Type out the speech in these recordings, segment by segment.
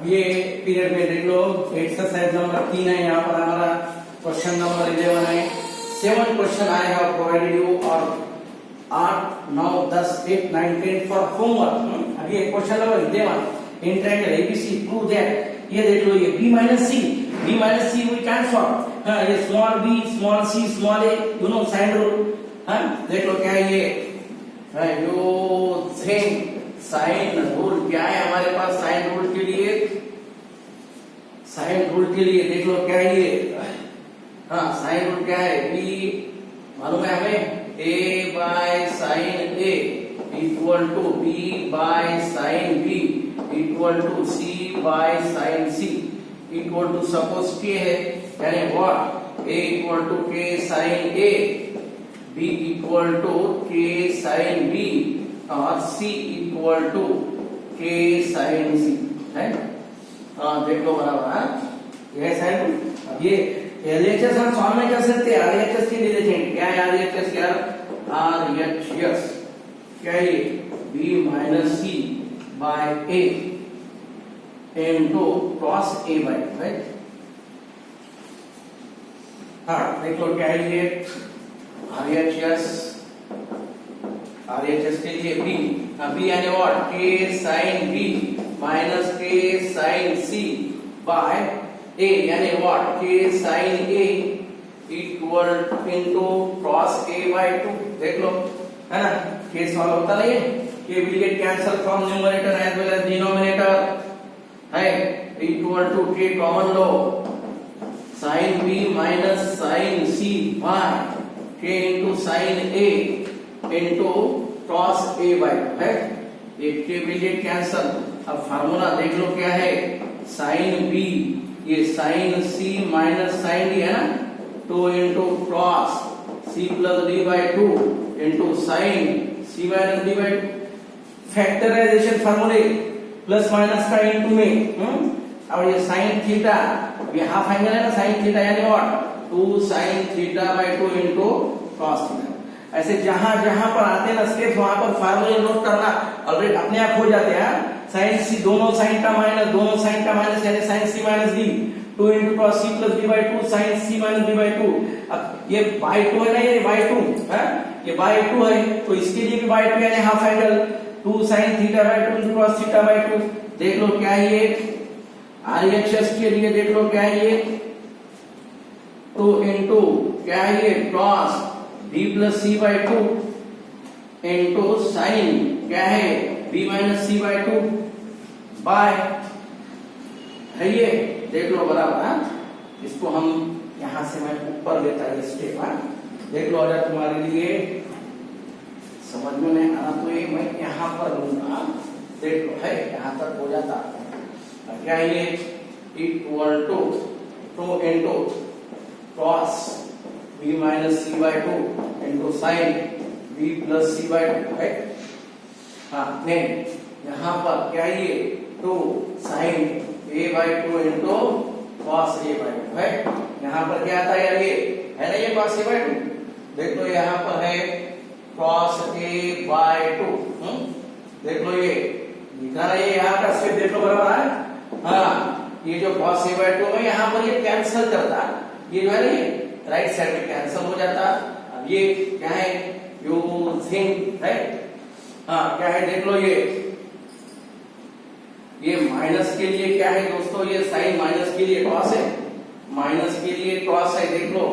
ये पीरियड में देख लो एक्सरसाइज नंबर 3 है। यहाँ पर हमारा क्वेश्चन नंबर 11 है। 7 question I have provided you और 8 9 10 8 9 10 फॉर होमवर्क। अभी एक question number 11 in triangle ABC prove that. ये देख लो ये b minus c we transform. हां ये स्मॉल b स्मॉल c स्मॉल a you know sine rule. हां देख लो क्या है ये यूजिंग साइन रूल। क्या है हमारे पास साइन रूल के लिए? साइन रूल के लिए देख लो क्या है ये। हाँ साइन रूल क्या है? b मालूम है हमें a by sine a equal to b by sine b equal to c by sine c equal to suppose k है यानी what a equal to k sine a b equal to k sine b और c equal to k sine c है। हाँ देख लो बराबर। ये sign अब ये एलएचएस हम सॉल्व नहीं कर सकते। आरएचएस के लिए देखेंगे क्या है आरएचएस क्या आरएचएस क्या है b minus c by a into cross a by right. हाँ देख लो क्या है ये आरएचएस के लिए b यानी what k sine b minus k sine c by a यानी what k sine a equal into cross a by 2। देख लो है ना k सॉल्व होता नहीं है। k will get cancel from numerator as well as denominator है equal to k common लो sine b minus sine c by k into sine a into cross a by है। ये k विल गेट कैंसल। अब formula देख लो क्या है sine b ये sine c minus sine d है ना 2 into cos c plus d by 2 into sine c minus d by 2। Factorisation फार्मूले प्लस माइनस का इनटू में और ये साइन थीटा ये हाफ एंगल है ना साइन थीटा यानी what 2 sine theta by 2 into cos theta. ऐसे जहां जहां पर आते हैं ना स्टेप्स वहां पर फार्मूले नोट करना ऑलरेडी अपने आप हो जाते हैं। साइन सी दोनों साइन का माइनस यानी sine C minus D 2 into cos c plus d by 2 sine c minus d by 2। अब ये बाय 2 है ना ये बाय 2 है ये बाय 2 है तो इसके लिए भी बाय 2 यानी half angle 2 sine theta by 2 into cos theta by 2। देख लो क्या है ये आरएचएस के लिए देख लो क्या है ये 2 इनटू क्या है ये cos b plus c by 2 into sine क्या है b minus c by 2 by है ये देख लो बराबर। हाँ इसको हम यहां से मैं ऊपर लेता है स्टेप। हाँ देख लो अगर तुम्हारे लिए समझ में नहीं आना तो ये मैं यहां पर लूंगा। देख लो है यहां तक हो जाता क्या ये equal to 2 into cos b minus c by 2 into sine b plus c by 2 है। हाँ नहीं यहाँ पर क्या ये 2 sine a by 2 into cos a by 2 है। यहाँ पर क्या आता है यार ये है ना ये cos a बाय 2। देख लो यहाँ पर है cos a बाय 2। देख लो ये लिखा ना ये यहाँ का स्टेप देख लो बराबर है। हाँ ये जो cos a बाय 2 है यहाँ पर ये कैंसिल करता ये जो है ना ये राइट साइड में कैंसिल हो जाता। अब ये क्या है यूजिंग है। हाँ क्या है देख लो ये माइनस के लिए क्या है दोस्तों ये साइन माइनस के लिए cos है माइनस के लिए cos है। देख लो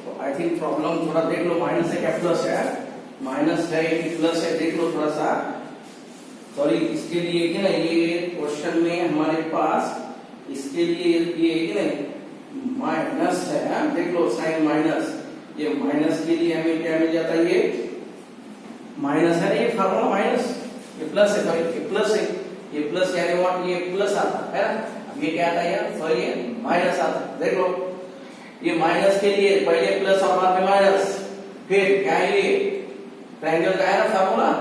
तो आई थिंक प्रॉब्लम थोड़ा देख लो माइनस है क्या प्लस है माइनस है कि प्लस है देख लो थोड़ा सा सॉरी इसके लिए कि ना ये क्वेश्चन में हमारे पास इसके लिए ये कि नहीं माइनस है। देख लो साइन माइनस ये माइनस के लिए हमें क्या मिल जाता है ये माइनस है ना ये फार्मूला माइनस ये प्लस है सॉरी ये प्लस है ये प्लस यानी व्हाट ये प्लस आता है ना। अब ये क्या आता है यार सॉरी ये माइनस आता है। देख लो ये माइनस के लिए पहले प्लस और बाद में माइनस फिर क्या है ये ट्रायंगल का है ना formula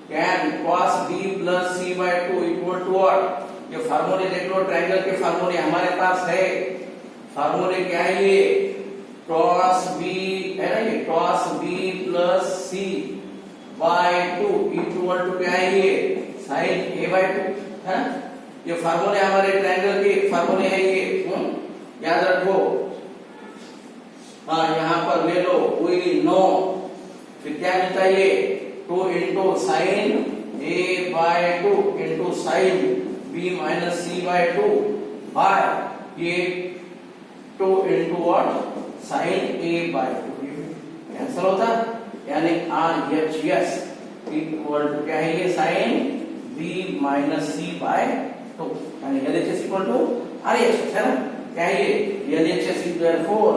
tan cos b plus c by 2 equal to what ये फार्मूले देख लो ट्रायंगल के फार्मूले हमारे पास है। फार्मूले क्या है ये cos b है ना ये cos b plus c by 2 equal to क्या है ये sin a बाय 2 है ये फार्मूले हमारे ट्रायंगल के फार्मूले हैं ये, याद रखो। हाँ, यहाँ पर ले लो, वी नो, फिर क्या मिलता है ये 2 into sin a by 2 into sin b minus c by 2 by ये 2 into what sin a by 2 cancel होता, यानी RHS इक्वल टू क्या है ये sin b minus c by 2, यानी LHS इक्वल टू RHS है ना, क्या है ये LHS equal 4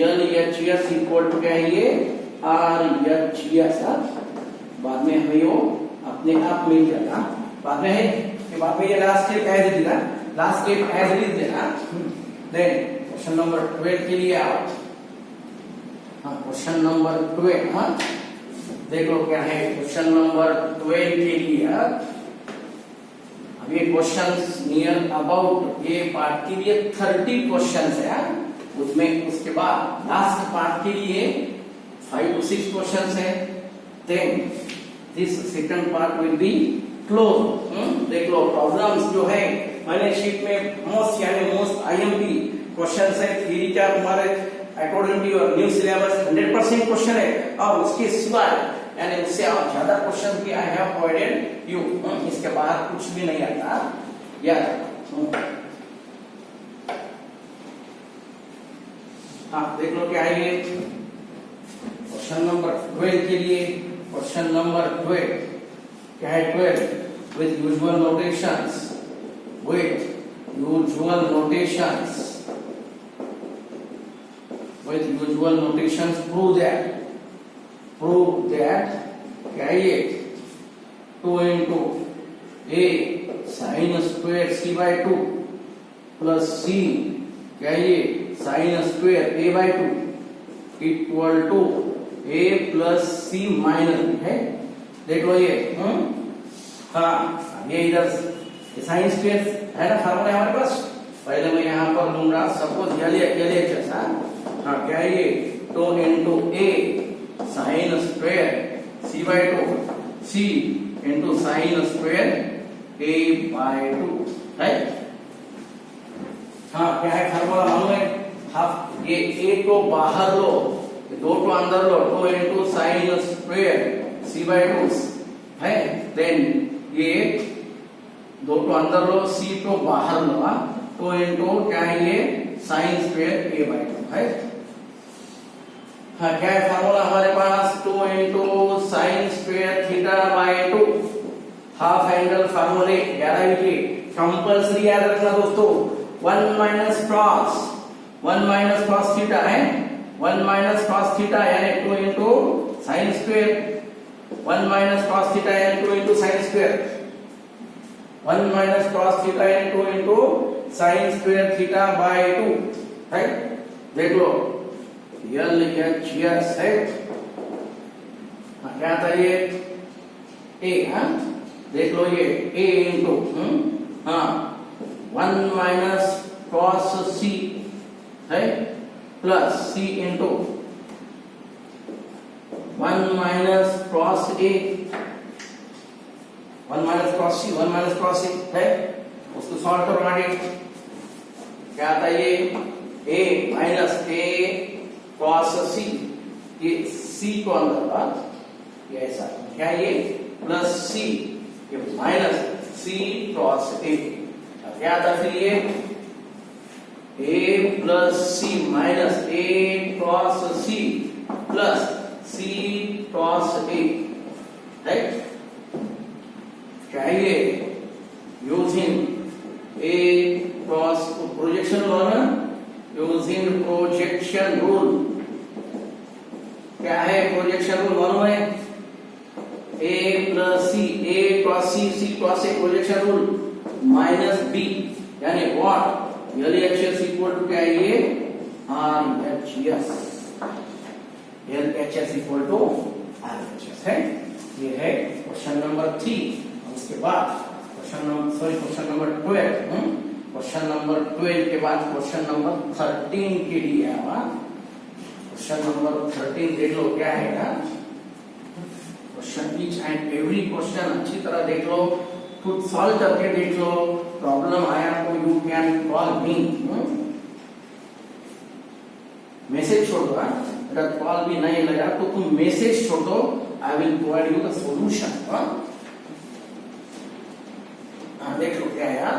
LHS equal to क्या है ये RHS। बाद में हमें वो अपने आप मिल जाएगा, बाद में है कि बाद में ये last step as it is ना, last step as it is देना। देन क्वेश्चन नंबर 12 के लिए आओ। हाँ, क्वेश्चन नंबर 12, हाँ देख लो क्या है क्वेश्चन नंबर 12 के लिए। अब ये क्वेश्चंस नियर अबाउट ये पार्ट के लिए 30 क्वेश्चंस है, उसमें उसके बाद लास्ट पार्ट के लिए 5 to 6 क्वेश्चंस है। Then this second part will be close. देख लो प्रॉब्लम्स जो है मैंने शीट में मोस्ट यानी मोस्ट आईएमपी क्वेश्चंस है, थ्योरी का तुम्हारे according to your new syllabus 100% question है, और उसके सिवाय यानी उससे और ज्यादा क्वेश्चन भी आई हैव प्रोवाइडेड यू। इसके बाद कुछ भी नहीं आता याद। हाँ देख लो क्या है ये क्वेश्चन नंबर 12 के लिए। क्वेश्चन नंबर 12 क्या है 12 with usual notations, with usual notations, with usual notations prove that क्या है ये 2 into a sin square c by 2 plus c क्या है ये sin square a by 2 equal to a plus c minus b है। देख लो ये हाँ, ये इधर साइन स्क्वायर है ना, फार्मूला है हमारे पास। पहले मैं यहाँ पर लूंगा सपोज LHS, हाँ क्या है ये 2 into a sin square c by 2 c into sin square a by 2 है। हाँ क्या है फार्मूला मालूम है, हाफ ये a को बाहर लो, 2 को अंदर लो, 2 into sin square c by 2 है। देन ये 2 को अंदर लो, c को बाहर लो, 2 into क्या है ये sin square a by 2 है। हाँ क्या है फार्मूला हमारे पास 2 into sin square theta by 2, half angle फार्मूले 11 के कंपल्सरी याद रखना दोस्तों। 1 minus cos थीटा है, 1 minus cos थीटा यानी 2 into sin square, 1 minus cos theta यानी 2 into sin square, 1 minus cos theta यानी 2 into sin square theta by 2 है। देख लो LHS है, क्या था ये a, हाँ देख लो ये a इंटू हाँ 1 minus cos c है plus c into 1 minus cos a, 1 minus cos c, 1 minus cos a है, उसको सॉल्व करो आगे। क्या था ये a minus a cos c, ये c को अंदर ये ऐसा क्या ये प्लस c, ये माइनस c cos a, क्या था फिर ये a plus c minus a cos c plus c cos a, right. क्या ये using a cos projection law ना, यूजिंग प्रोजेक्शन रूल। क्या है प्रोजेक्शन रूल मालूम है, a plus c, a cos c, c cos a, projection rule minus b यानी what LHS equal to क्या है ये RHS, LHS equal to RHS है। ये है क्वेश्चन नंबर 3। उसके बाद क्वेश्चन नंबर 12, क्वेश्चन नंबर 12 के बाद क्वेश्चन नंबर 13 के लिए आवा। क्वेश्चन नंबर 13 देख लो क्या है ना, question each and every question अच्छी तरह देख लो, खुद सॉल्व करके देख लो, प्रॉब्लम आया तो you can call me, message छोड़ दो। अगर कॉल भी नहीं लगा तो तुम मैसेज छोड़ दो, I will provide you the solution. देख लो क्या है यार,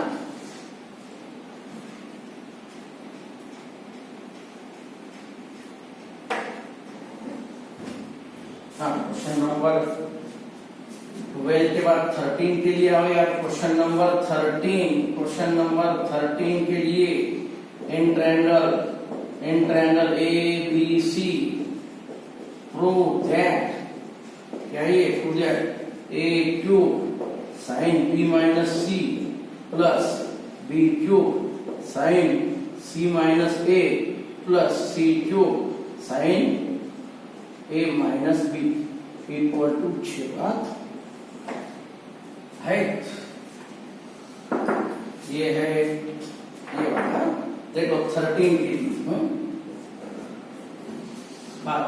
क्वेश्चन नंबर 12 के बाद 13 के लिए आओ यार। क्वेश्चन नंबर 13 के लिए in triangle ABC prove that, क्या ये prove that AQ sin B minus C plus BQ sin C minus A plus CQ sin A minus B equal to 6 बात है। ये है ये वाला, देखो 13 के लिए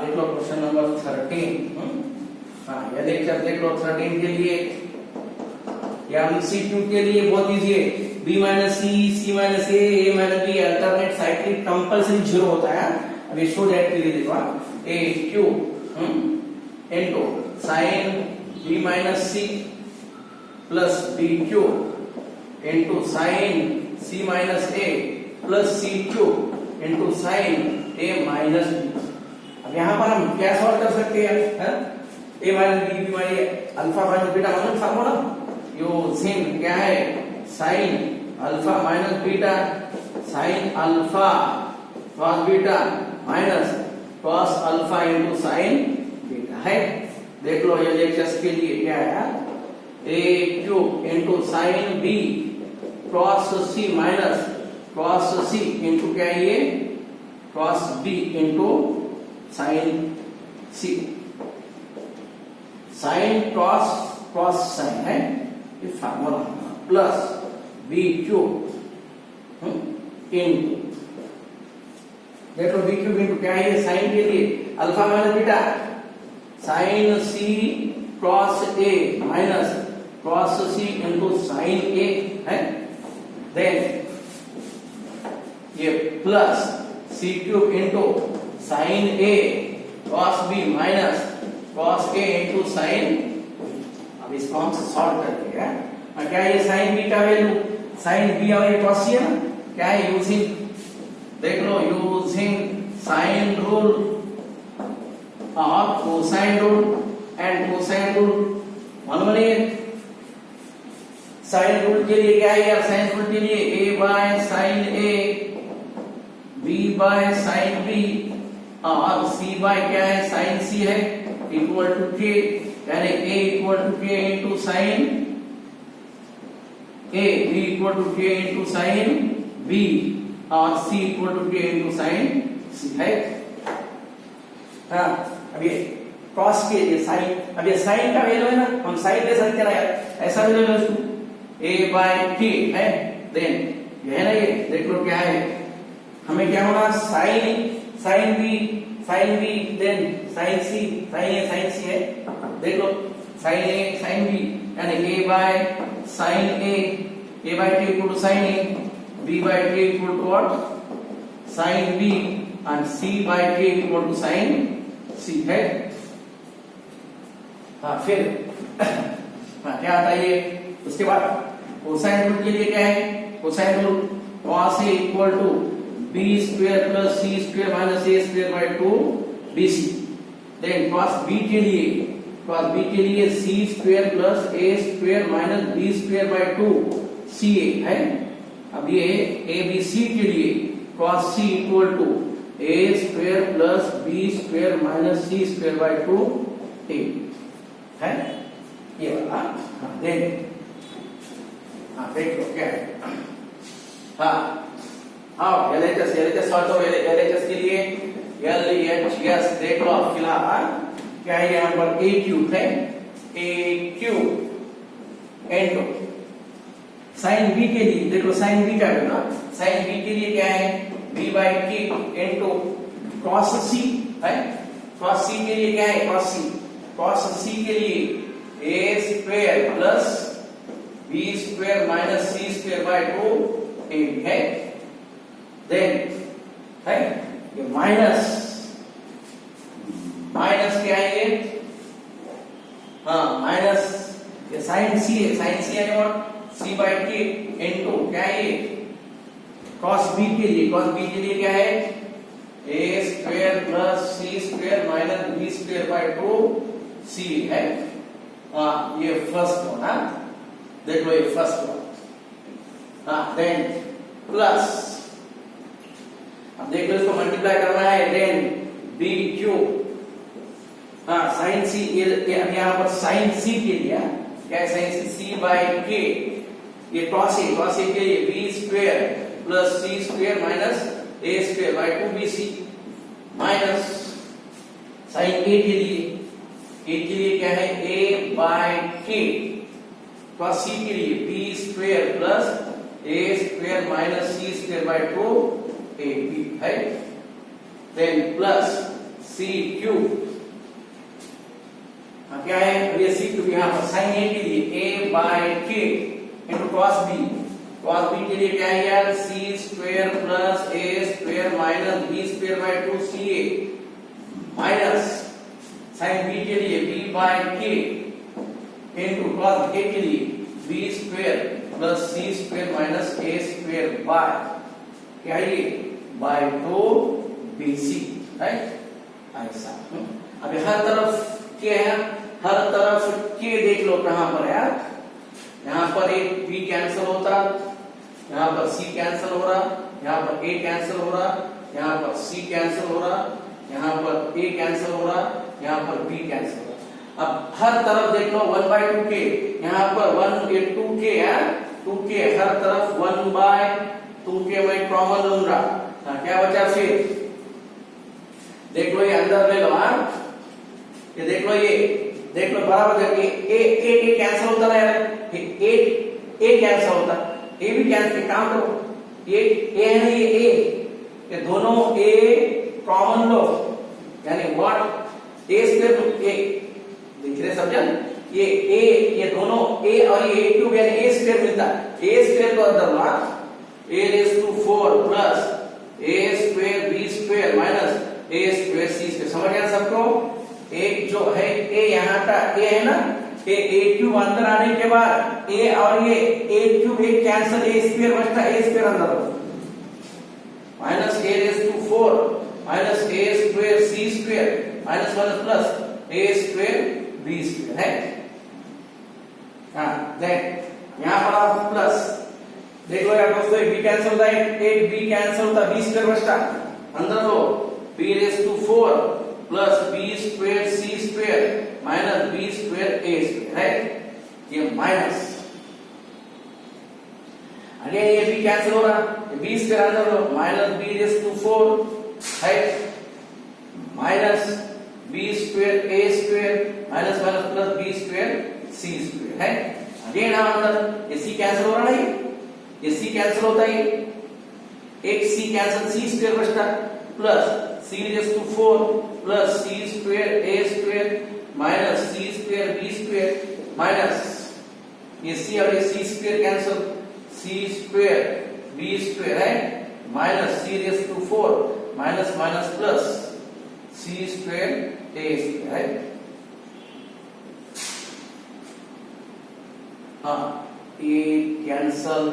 देख लो क्वेश्चन नंबर 13। ये देख लो 13 के लिए या MCQ के लिए बहुत इजी है। B minus C minus A minus B alternate cyclic compulsory 0 होता है। अब ये शो दैट के लिए देखो AQ into sin B minus C plus BQ into sin C minus A plus CQ into sin A minus B। अब यहाँ पर हम क्या सॉल्व कर सकते हैं? A minus B minus alpha minus beta minus formula using क्या है sin alpha minus beta sin alpha cos beta minus cos alpha into sin beta है। देख लो ये लेक्चर्स के लिए क्या है AQ into sin B cos C minus cos C into क्या है ये cos B into sin C, sin cos sin है ये फार्मूला प्लस BQ इनटू, देख लो BQ इनटू क्या है ये साइन के लिए alpha minus beta sin C cos A minus cos C into sin A है। देन ये plus CQ into sin A cos B minus cos A into sin। अब इसको हम सॉल्व करते हैं। क्या ये sin B का वैल्यू sin B और ये cos C है ना, क्या है यूजिंग, देख लो यूजिंग साइन रूल और cosine rule and cosine rule मालूम नहीं है। साइन रूल के लिए क्या है यार, साइन रूल के लिए A by sine A B by sine B और C बाय क्या है साइन C है इक्वल टू K, यानी A equal to K into sine A, B equal to K into sine B और C equal to K into sine C है। अब ये cos के लिए साइन, अब ये साइन का वैल्यू है ना, हम साइन ले सकते ना यार, ऐसा वैल्यू है उसको A बाय K है। देन ये है ना, ये देख लो क्या है, हमें क्या होना sine B then sine C, sine C है। देख लो साइन A साइन B यानी A by sine A by T equal to sine A, B by T equal to what sine B and C by T equal to sine C है। फिर क्या आता है ये, उसके बाद कोसाइन रूल के लिए क्या है, cosine rule cos A equal to B square plus C square minus A square by 2 BC। Then cos B के लिए C square plus A square minus B square by 2 CA है। अब ये ABC के लिए cos C equal to A square plus B square minus C square by 2 A है ये वाला। देख लो क्या है, LHS सॉल्व करो। LHS के लिए LHS देख लो फिलहाल क्या है, यहाँ पर AQ है, AQ इनटू साइन B के लिए देख लो साइन B का है ना, साइन B के लिए क्या है B by T into cos C है। cos C के लिए क्या है cos C के लिए A square plus B b square minus c square by 2 a है। देन है ये माइनस क्या है ये, हाँ माइनस ये साइन c है, साइन c है और c बाय k इनटू क्या है ये cos b के लिए, cos b के लिए क्या है a square plus c square minus b square by 2 c है। हाँ ये फर्स्ट वन, हाँ देखो ये फर्स्ट वन। हाँ देन प्लस, अब देख लो इसको मल्टीप्लाई करना है, देन b क्यूब, हाँ साइन c, ये यहाँ पर साइन c के लिए क्या है, साइन c बाय k, ये cos a के लिए b square plus c square minus a square by 2bc minus sine a के लिए क्या है a by k, cos c के लिए b square plus a square minus c square by 2ab है। देन प्लस c क्यूब, क्या है ये c क्यूब, यहाँ पर साइन a के लिए a by k into cos b के लिए क्या है यार c square plus a square minus b square by 2ca minus sine b के लिए b by k into cos a के लिए b square plus c square minus a square by क्या है ये बाय 2bc है ऐसा। अब हर तरफ क्या है, हर तरफ k देख लो कहां पर है, यहाँ पर एक b कैंसिल होता, यहाँ पर c कैंसिल हो रहा, यहाँ पर a कैंसिल हो रहा, यहाँ पर c कैंसिल हो रहा, यहाँ पर a कैंसिल हो रहा, यहाँ पर b कैंसिल हो रहा। अब हर तरफ देख लो 1/2k, यहाँ पर 2k है, 2k हर तरफ 1/2k मैं कॉमन लूंगा, क्या बचा फिर देख लो, ये अंदर ले लो, ये देख लो, ये देख लो बराबर देखिए a कैंसिल होता है यार, a कैंसिल होता, a भी कैंसिल, काम करो, ये a है ना, ये दोनों a कॉमन लो, यानी व्हाट a स्क्वायर a, देख रहे समझा, ये a, ये दोनों a और ये a क्यूब यानी a स्क्वायर मिलता है, a स्क्वायर को अंदर ला, a raise to 4 plus a square b square minus a square c square, समझ गया सबको। एक जो है a यहाँ का a है ना, a क्यूब अंदर आने के बाद a और ये a क्यूब एक कैंसिल, a स्क्वायर बचता, a स्क्वायर अंदर minus a raise to 4 minus a square c square minus minus plus a square b square है। हाँ देन यहाँ पर आप प्लस देख लो यार दोस्तों, एक b कैंसिल होता है, एक b कैंसिल होता, b स्क्वायर बचता अंदर लो, b raise to 4 plus b square c square minus b square a square है, ये माइनस, अगेन ये b कैंसिल हो रहा, b स्क्वायर अंदर लो, माइनस b रेज़ टू 4 है minus b square a square minus minus plus b square c square है। Again अंदर ये c कैंसिल हो रहा है, ये c कैंसिल होता है, एक c कैंसिल, c स्क्वायर बचता plus c raise to 4 plus c square a square minus c square b square minus ये c और ये c स्क्वायर cancel, c square b square है minus c raise to 4 minus minus plus c square a square है। हाँ ये cancel,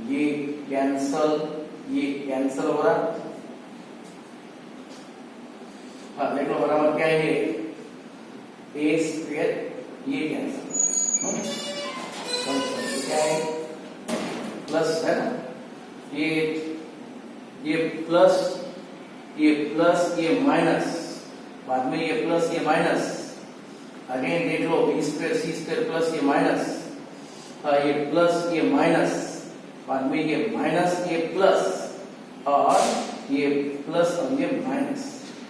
ये cancel, ये कैंसिल हो रहा, हाँ देख लो बराबर क्या है, ये a स्क्वायर ये कैंसिल, क्या है प्लस है ना, ये प्लस, ये माइनस, बाद में ये प्लस ये माइनस, अगेन देख लो b square c square plus ये माइनस, ये प्लस ये माइनस, बाद में ये माइनस ये प्लस और ये प्लस और ये माइनस,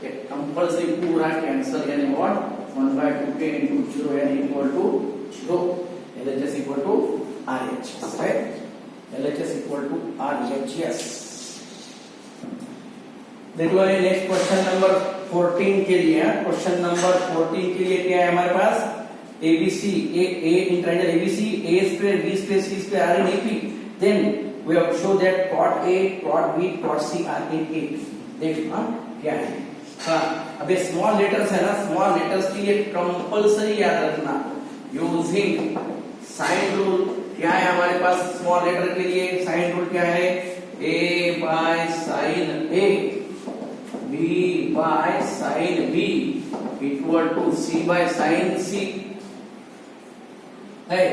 ये कंपल्सरी पूरा कैंसिल, यानी व्हाट 1/2k into 0 यानी equal to 0, LHS equal to RHS है, LHS इक्वल टू RHS। देखो ये नेक्स्ट क्वेश्चन नंबर 14 के लिए, क्वेश्चन नंबर 14 के लिए क्या है हमारे पास, ABC, A in triangle ABC, A square, B square, C square are in AP. Then we have to show that chord A, chord B, chord C are in AP. देखो क्या है? हाँ, अब ये स्मॉल लेटर्स है ना, small letters के लिए कंपल्सरी याद रखना यूजिंग साइन रूल। क्या है हमारे पास स्मॉल लेटर के लिए साइन रूल क्या है? A by sin A, B by sin B equal to C by sin C है।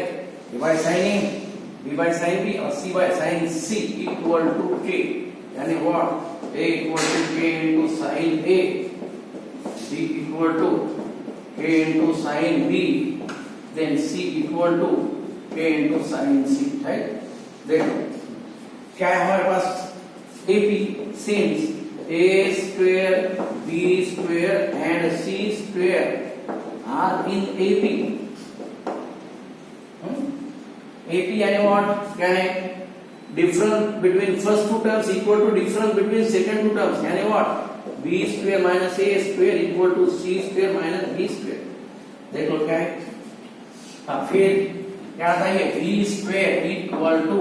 A by sin A, B by sin B और C by sin C equal to K, यानी what? A equal to K into sin A, B equal to K into sin B, then C equal to K into sin C, right? देखो क्या है हमारे पास? AP since A square, B square and C square are in AP. AP यानी what? क्या है? Difference between first two terms equal to difference between second two terms, यानी what? B square minus A square equal to C square minus B square. देख लो क्या है? हाँ, फिर क्या आता है? B square equal to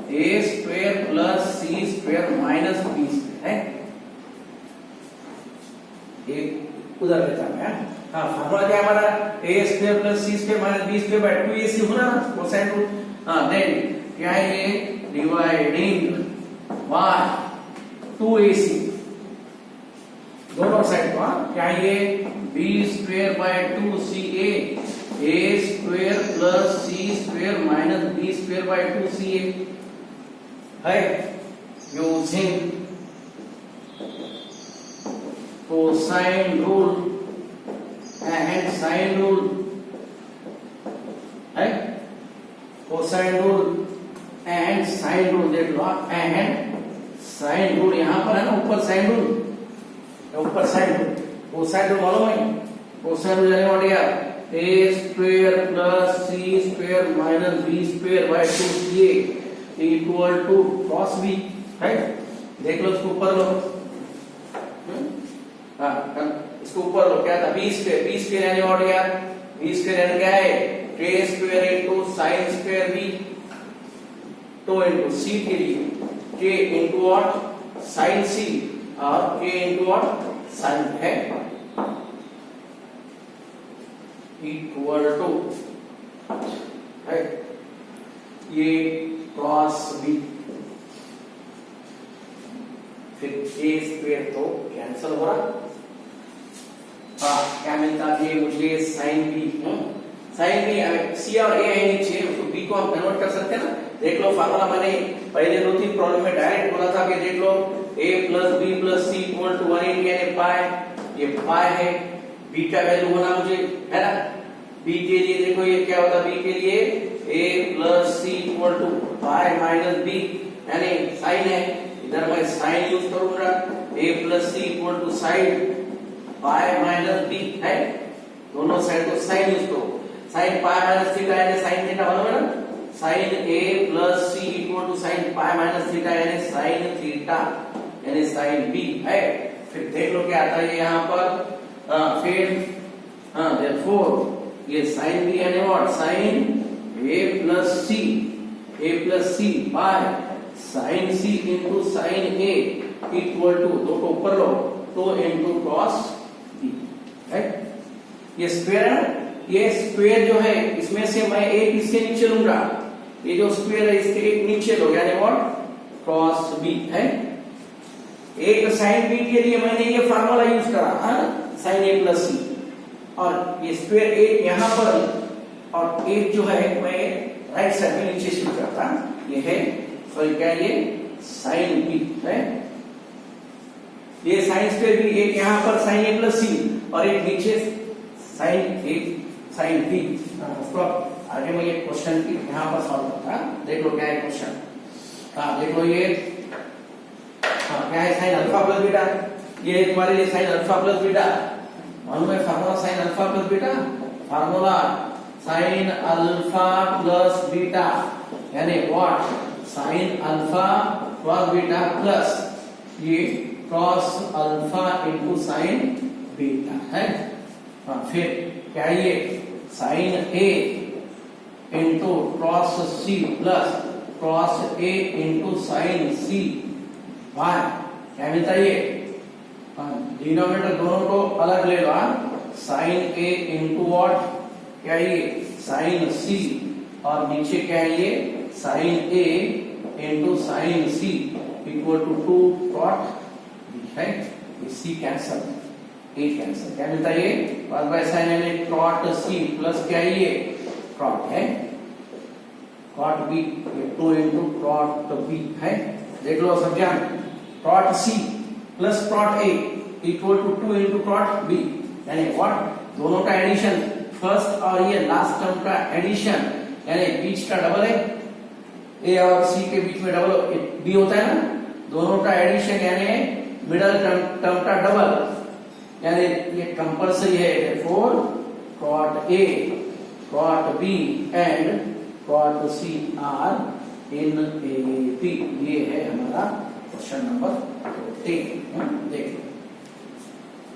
A square plus C square minus B square है। एक उधर लेता है। हाँ, फॉर्मूला क्या है हमारा? A square plus C square minus B square by 2AC होना ना, कोसाइन रूल। हाँ, देन क्या है ये? डिवाइडिंग बाय 2AC दोनों साइड को। क्या है ये? B square by 2CA, A square plus C square minus B square by 2CA है। Using cosine rule and sine rule है। Cosine rule and sine rule देख लो। एंड साइन रूल यहां पर है ना, ऊपर साइन रूल, ऊपर साइन रूल। कोसाइन रूल मालूम है? कोसाइन रूल यानी व्हाट यार? A square plus C square minus B square by 2CA equal to cos B है। देख लो इसको ऊपर लो। हाँ, इसको ऊपर लो। क्या था? B square, B square यानी व्हाट यार? B square यानी क्या है? K square into sin square B, तो into C के लिए K into what? sin C और K into what? sin है equal to है ये cos B। फिर A स्क्वायर तो कैंसिल हो रहा। हाँ, क्या मिलता है मुझे? sin B। sin B C और A है नीचे, उसको B को हम कन्वर्ट कर सकते हैं ना। देख लो फार्मूला मैंने पहले 2-3 प्रॉब्लम में डायरेक्ट बोला था कि देख लो A plus B plus C equal to 180 यानी पाई, ये पाई है। B का वैल्यू होना मुझे है ना। B के लिए देखो ये क्या होता है? B के लिए A plus C equal to pi minus B यानी साइन है। इधर मैं साइन यूज करूंगा। A plus C equal to sine pi minus B है। दोनों साइड को साइन यूज करो। साइन पाई माइनस थीटा यानी साइन थीटा मालूम है ना। Sine A plus C equal to sine pi minus theta यानी साइन थीटा यानी साइन B है। फिर देख लो क्या आता है यहाँ पर। फिर therefore ये साइन B यानी what? Sine A plus C by sine C into sine A equal to, दो को ऊपर लो तो इनटू cos B है। ये स्क्वायर है ना, ये स्क्वायर जो है इसमें से मैं एक इसके नीचे लूंगा। ये जो स्क्वायर है इसके एक नीचे लो यानी व्हाट? cos B है। एक साइन B के लिए मैंने ये फार्मूला यूज करा साइन A प्लस C, और ये स्क्वायर एक यहाँ पर और एक जो है मैं राइट साइड में नीचे शिफ्ट करता। ये है सॉरी क्या ये साइन B है। ये साइन स्क्वायर भी एक यहाँ पर साइन A प्लस C और एक नीचे साइन B। उसको आगे मैं ये क्वेश्चन की यहाँ पर सॉल्व करता। देख लो क्या है क्वेश्चन। हाँ देख लो ये क्या है? Sine alpha plus beta. ये तुम्हारे लिए साइन अल्फा प्लस बीटा मालूम है formula? Sine alpha plus beta formula sine alpha plus beta यानी what? Sine alpha plus beta plus ये cos alpha into sine beta है। हाँ, फिर क्या ये sine A into cos C plus cos A into sine C by क्या मिलता है ये डिनोमिनेटर दोनों को अलग ले लो साइन ए इंटू वॉट क्या ये साइन सी और नीचे क्या है ये sine A into sine C equal to 2 cot है सी कैंसल ए कैंसल क्या मिलता है ये और by sine A cot C plus क्या है ये कॉट है cot B 2 into cot B है देख लो समझा cot C plus cot A equal to 2 into cot B यानी व्हाट दोनों का एडिशन फर्स्ट और ये लास्ट टर्म का एडिशन यानी बीच का डबल है ए और सी के बीच में डबल बी होता है ना दोनों का एडिशन यानी मिडल टर्म का डबल यानी ये कंपल्सरी है for cot A cot B and cot C are in A B ये है हमारा क्वेश्चन नंबर 10